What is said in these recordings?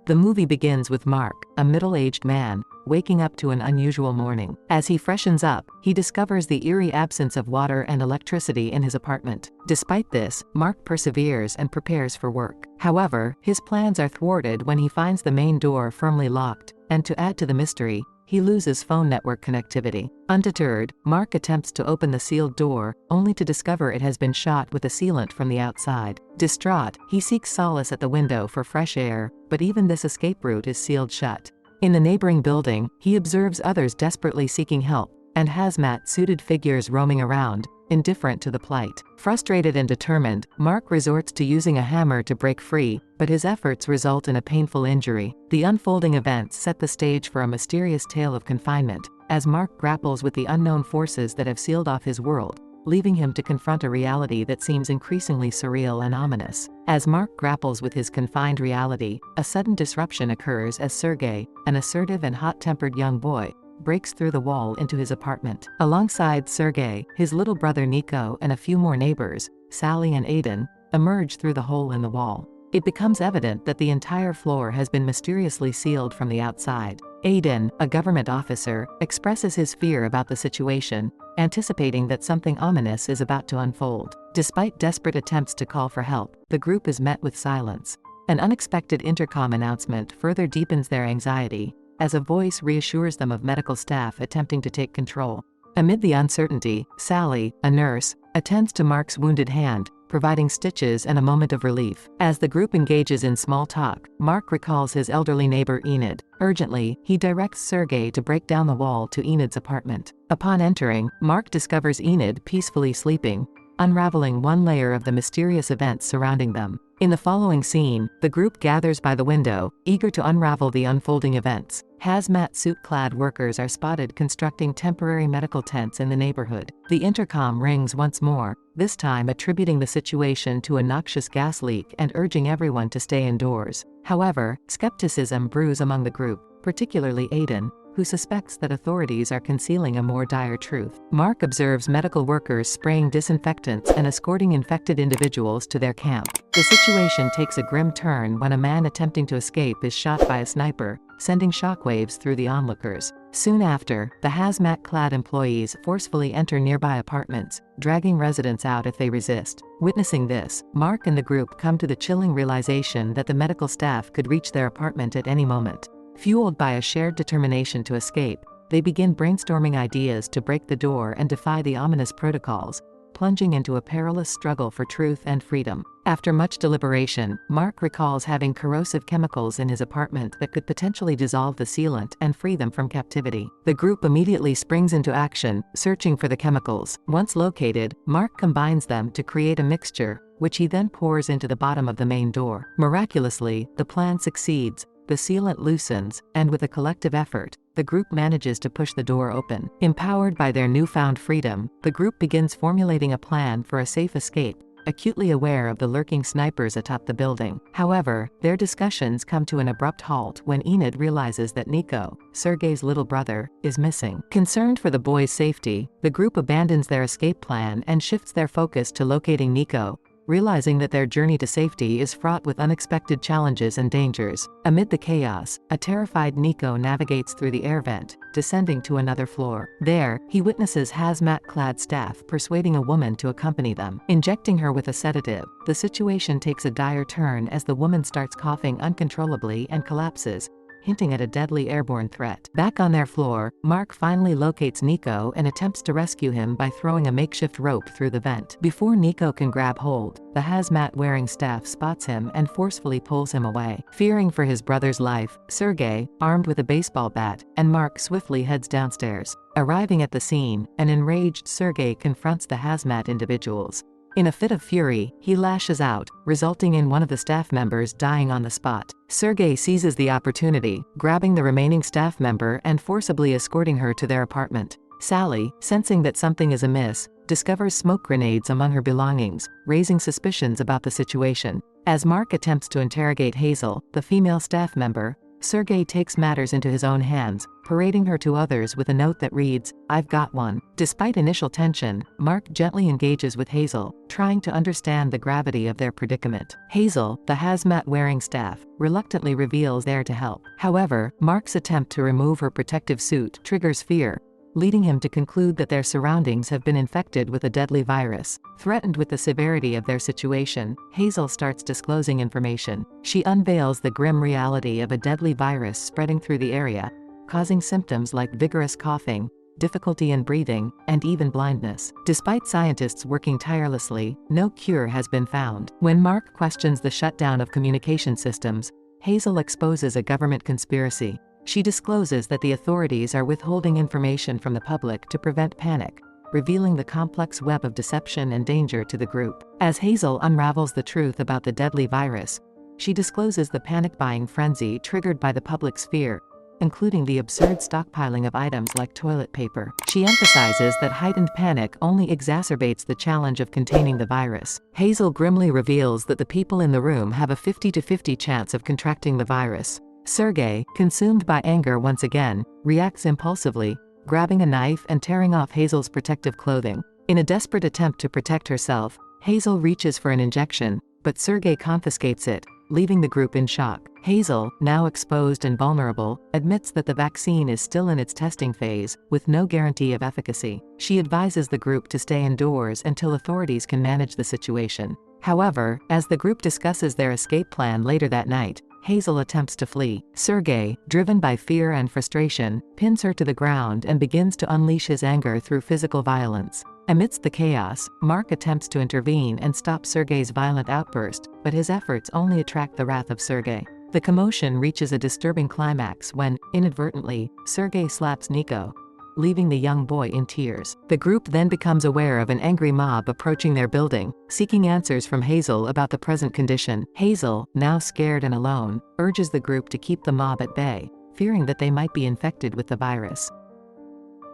The movie begins with Mark, a middle-aged man, waking up to an unusual morning. As he freshens up, he discovers the eerie absence of water and electricity in his apartment. Despite this, Mark perseveres and prepares for work. However, his plans are thwarted when he finds the main door firmly locked, and to add to the mystery, he loses phone network connectivity. Undeterred, Mark attempts to open the sealed door, only to discover it has been shot with a sealant from the outside. Distraught, he seeks solace at the window for fresh air, but even this escape route is sealed shut. In the neighboring building, he observes others desperately seeking help, and hazmat-suited figures roaming around, indifferent to the plight. Frustrated and determined, Mark resorts to using a hammer to break free, but his efforts result in a painful injury. The unfolding events set the stage for a mysterious tale of confinement, as Mark grapples with the unknown forces that have sealed off his world, leaving him to confront a reality that seems increasingly surreal and ominous. As Mark grapples with his confined reality, a sudden disruption occurs as Sergei, an assertive and hot-tempered young boy, breaks through the wall into his apartment. Alongside Sergei, his little brother Nicu and a few more neighbors, Sally and Aiden, emerge through the hole in the wall. It becomes evident that the entire floor has been mysteriously sealed from the outside. Aiden, a government officer, expresses his fear about the situation, anticipating that something ominous is about to unfold. Despite desperate attempts to call for help, the group is met with silence. An unexpected intercom announcement further deepens their anxiety, as a voice reassures them of medical staff attempting to take control. Amid the uncertainty, Sally, a nurse, attends to Mark's wounded hand, providing stitches and a moment of relief. As the group engages in small talk, Mark recalls his elderly neighbor Enid. Urgently, he directs Sergei to break down the wall to Enid's apartment. Upon entering, Mark discovers Enid peacefully sleeping, unraveling one layer of the mysterious events surrounding them. In the following scene, the group gathers by the window, eager to unravel the unfolding events. Hazmat suit-clad workers are spotted constructing temporary medical tents in the neighborhood. The intercom rings once more, this time attributing the situation to a noxious gas leak and urging everyone to stay indoors. However, skepticism brews among the group, particularly Aiden, who suspects that authorities are concealing a more dire truth. Mark observes medical workers spraying disinfectants and escorting infected individuals to their camp. The situation takes a grim turn when a man attempting to escape is shot by a sniper, sending shockwaves through the onlookers. Soon after, the hazmat-clad employees forcefully enter nearby apartments, dragging residents out if they resist. Witnessing this, Mark and the group come to the chilling realization that the medical staff could reach their apartment at any moment. Fueled by a shared determination to escape, they begin brainstorming ideas to break the door and defy the ominous protocols, plunging into a perilous struggle for truth and freedom. After much deliberation, Mark recalls having corrosive chemicals in his apartment that could potentially dissolve the sealant and free them from captivity. The group immediately springs into action, searching for the chemicals. Once located, Mark combines them to create a mixture, which he then pours into the bottom of the main door. Miraculously, the plan succeeds. The sealant loosens, and with a collective effort, the group manages to push the door open. Empowered by their newfound freedom, the group begins formulating a plan for a safe escape, acutely aware of the lurking snipers atop the building. However, their discussions come to an abrupt halt when Enid realizes that Nicu, Sergei's little brother, is missing. Concerned for the boy's safety, the group abandons their escape plan and shifts their focus to locating Nicu, realizing that their journey to safety is fraught with unexpected challenges and dangers. Amid the chaos, a terrified Nicu navigates through the air vent, descending to another floor. There, he witnesses hazmat-clad staff persuading a woman to accompany them. Injecting her with a sedative, the situation takes a dire turn as the woman starts coughing uncontrollably and collapses, hinting at a deadly airborne threat. Back on their floor, Mark finally locates Nicu and attempts to rescue him by throwing a makeshift rope through the vent. Before Nicu can grab hold, the hazmat-wearing staff spots him and forcefully pulls him away. Fearing for his brother's life, Sergei, armed with a baseball bat, and Mark swiftly heads downstairs. Arriving at the scene, an enraged Sergei confronts the hazmat individuals. In a fit of fury, he lashes out, resulting in one of the staff members dying on the spot. Sergei seizes the opportunity, grabbing the remaining staff member and forcibly escorting her to their apartment. Sally, sensing that something is amiss, discovers smoke grenades among her belongings, raising suspicions about the situation. As Mark attempts to interrogate Hazel, the female staff member, Sergei takes matters into his own hands, parading her to others with a note that reads, "I've got one." Despite initial tension, Mark gently engages with Hazel, trying to understand the gravity of their predicament. Hazel, the hazmat-wearing staff, reluctantly reveals they're to help. However, Mark's attempt to remove her protective suit triggers fear, leading him to conclude that their surroundings have been infected with a deadly virus. Threatened with the severity of their situation, Hazel starts disclosing information. She unveils the grim reality of a deadly virus spreading through the area, causing symptoms like vigorous coughing, difficulty in breathing, and even blindness. Despite scientists working tirelessly, no cure has been found. When Mark questions the shutdown of communication systems, Hazel exposes a government conspiracy. She discloses that the authorities are withholding information from the public to prevent panic, revealing the complex web of deception and danger to the group. As Hazel unravels the truth about the deadly virus, she discloses the panic-buying frenzy triggered by the public's fear, including the absurd stockpiling of items like toilet paper. She emphasizes that heightened panic only exacerbates the challenge of containing the virus. Hazel grimly reveals that the people in the room have a 50-50 chance of contracting the virus. Sergei, consumed by anger once again, reacts impulsively, grabbing a knife and tearing off Hazel's protective clothing. In a desperate attempt to protect herself, Hazel reaches for an injection, but Sergei confiscates it, leaving the group in shock. Hazel, now exposed and vulnerable, admits that the vaccine is still in its testing phase, with no guarantee of efficacy. She advises the group to stay indoors until authorities can manage the situation. However, as the group discusses their escape plan later that night, Hazel attempts to flee. Sergei, driven by fear and frustration, pins her to the ground and begins to unleash his anger through physical violence. Amidst the chaos, Mark attempts to intervene and stop Sergei's violent outburst, but his efforts only attract the wrath of Sergei. The commotion reaches a disturbing climax when, inadvertently, Sergei slaps Nicu, leaving the young boy in tears. The group then becomes aware of an angry mob approaching their building, seeking answers from Hazel about the present condition. Hazel, now scared and alone, urges the group to keep the mob at bay, fearing that they might be infected with the virus.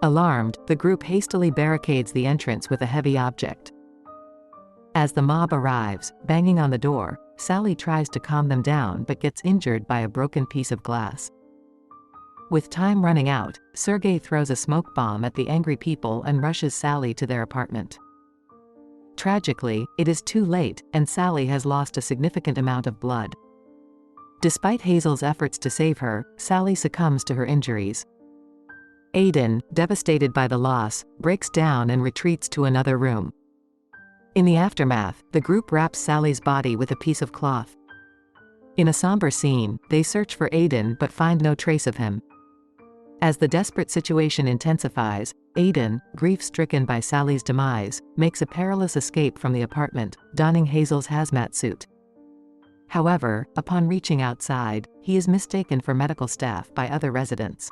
Alarmed, the group hastily barricades the entrance with a heavy object. As the mob arrives, banging on the door, Sally tries to calm them down but gets injured by a broken piece of glass. With time running out, Sergei throws a smoke bomb at the angry people and rushes Sally to their apartment. Tragically, it is too late, and Sally has lost a significant amount of blood. Despite Hazel's efforts to save her, Sally succumbs to her injuries. Aiden, devastated by the loss, breaks down and retreats to another room. In the aftermath, the group wraps Sally's body with a piece of cloth. In a somber scene, they search for Aiden but find no trace of him. As the desperate situation intensifies, Aiden, grief-stricken by Sally's demise, makes a perilous escape from the apartment, donning Hazel's hazmat suit. However, upon reaching outside, he is mistaken for medical staff by other residents.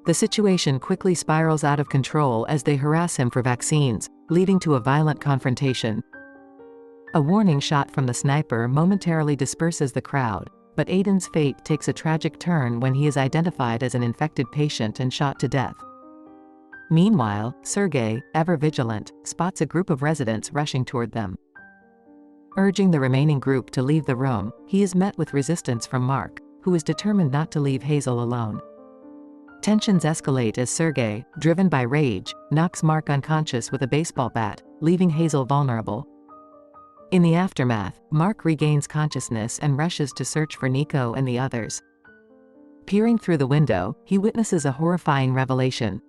The situation quickly spirals out of control as they harass him for vaccines, leading to a violent confrontation. A warning shot from the sniper momentarily disperses the crowd, but Aiden's fate takes a tragic turn when he is identified as an infected patient and shot to death. Meanwhile, Sergei, ever vigilant, spots a group of residents rushing toward them. Urging the remaining group to leave the room, he is met with resistance from Mark, who is determined not to leave Hazel alone. Tensions escalate as Sergei, driven by rage, knocks Mark unconscious with a baseball bat, leaving Hazel vulnerable. In the aftermath, Mark regains consciousness and rushes to search for Nicu and the others. Peering through the window, he witnesses a horrifying revelation.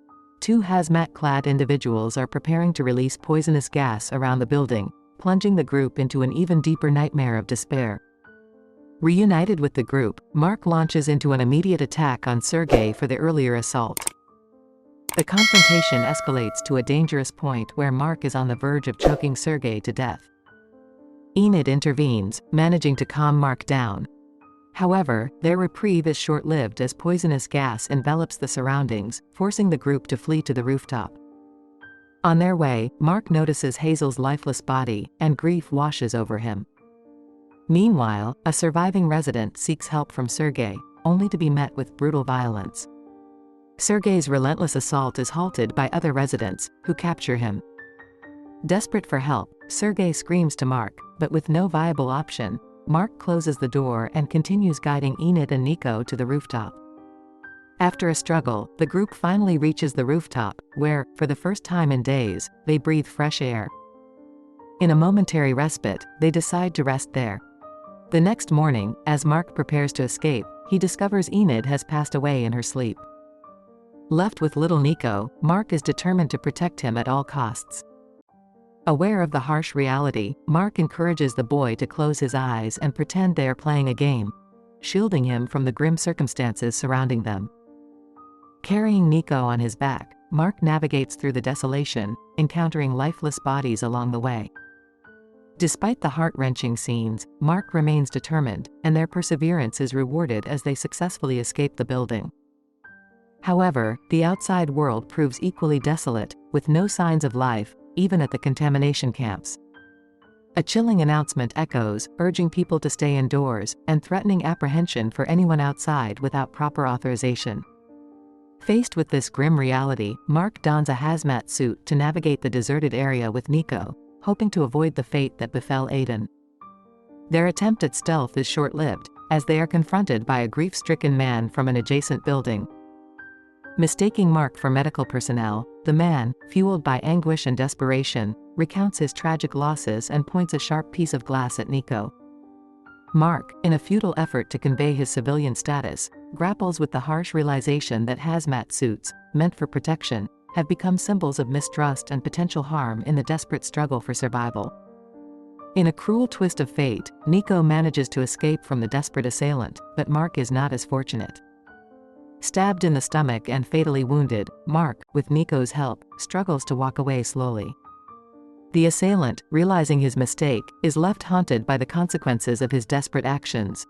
Two hazmat-clad individuals are preparing to release poisonous gas around the building, plunging the group into an even deeper nightmare of despair. Reunited with the group, Mark launches into an immediate attack on Sergei for the earlier assault. The confrontation escalates to a dangerous point where Mark is on the verge of choking Sergei to death. Enid intervenes, managing to calm Mark down. However, their reprieve is short-lived as poisonous gas envelops the surroundings, forcing the group to flee to the rooftop. On their way, Mark notices Hazel's lifeless body, and grief washes over him. Meanwhile, a surviving resident seeks help from Sergei, only to be met with brutal violence. Sergei's relentless assault is halted by other residents, who capture him. Desperate for help, Sergei screams to Mark, but with no viable option, Mark closes the door and continues guiding Enid and Nicu to the rooftop. After a struggle, the group finally reaches the rooftop, where, for the first time in days, they breathe fresh air. In a momentary respite, they decide to rest there. The next morning, as Mark prepares to escape, he discovers Enid has passed away in her sleep. Left with little Nicu, Mark is determined to protect him at all costs. Aware of the harsh reality, Mark encourages the boy to close his eyes and pretend they are playing a game, shielding him from the grim circumstances surrounding them. Carrying Nicu on his back, Mark navigates through the desolation, encountering lifeless bodies along the way. Despite the heart-wrenching scenes, Mark remains determined, and their perseverance is rewarded as they successfully escape the building. However, the outside world proves equally desolate, with no signs of life, even at the contamination camps. A chilling announcement echoes, urging people to stay indoors, and threatening apprehension for anyone outside without proper authorization. Faced with this grim reality, Mark dons a hazmat suit to navigate the deserted area with Nicu, hoping to avoid the fate that befell Aiden. Their attempt at stealth is short-lived, as they are confronted by a grief-stricken man from an adjacent building. Mistaking Mark for medical personnel, the man, fueled by anguish and desperation, recounts his tragic losses and points a sharp piece of glass at Nicu. Mark, in a futile effort to convey his civilian status, grapples with the harsh realization that hazmat suits, meant for protection, have become symbols of mistrust and potential harm in the desperate struggle for survival. In a cruel twist of fate, Nicu manages to escape from the desperate assailant, but Mark is not as fortunate. Stabbed in the stomach and fatally wounded, Mark, with Nicu's help, struggles to walk away slowly. The assailant, realizing his mistake, is left haunted by the consequences of his desperate actions.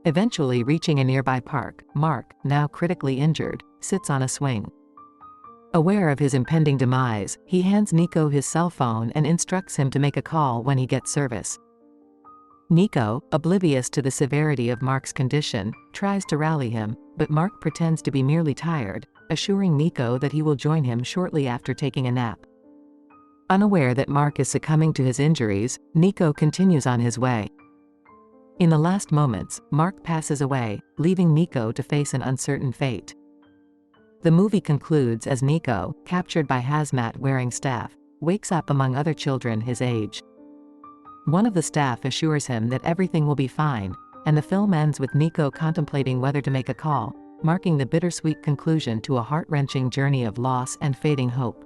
Eventually reaching a nearby park, Mark, now critically injured, sits on a swing. Aware of his impending demise, he hands Nicu his cell phone and instructs him to make a call when he gets service. Nicu, oblivious to the severity of Mark's condition, tries to rally him, but Mark pretends to be merely tired, assuring Nicu that he will join him shortly after taking a nap. Unaware that Mark is succumbing to his injuries, Nicu continues on his way. In the last moments, Mark passes away, leaving Nicu to face an uncertain fate. The movie concludes as Nicu, captured by hazmat-wearing staff, wakes up among other children his age. One of the staff assures him that everything will be fine, and the film ends with Nicu contemplating whether to make a call, marking the bittersweet conclusion to a heart-wrenching journey of loss and fading hope.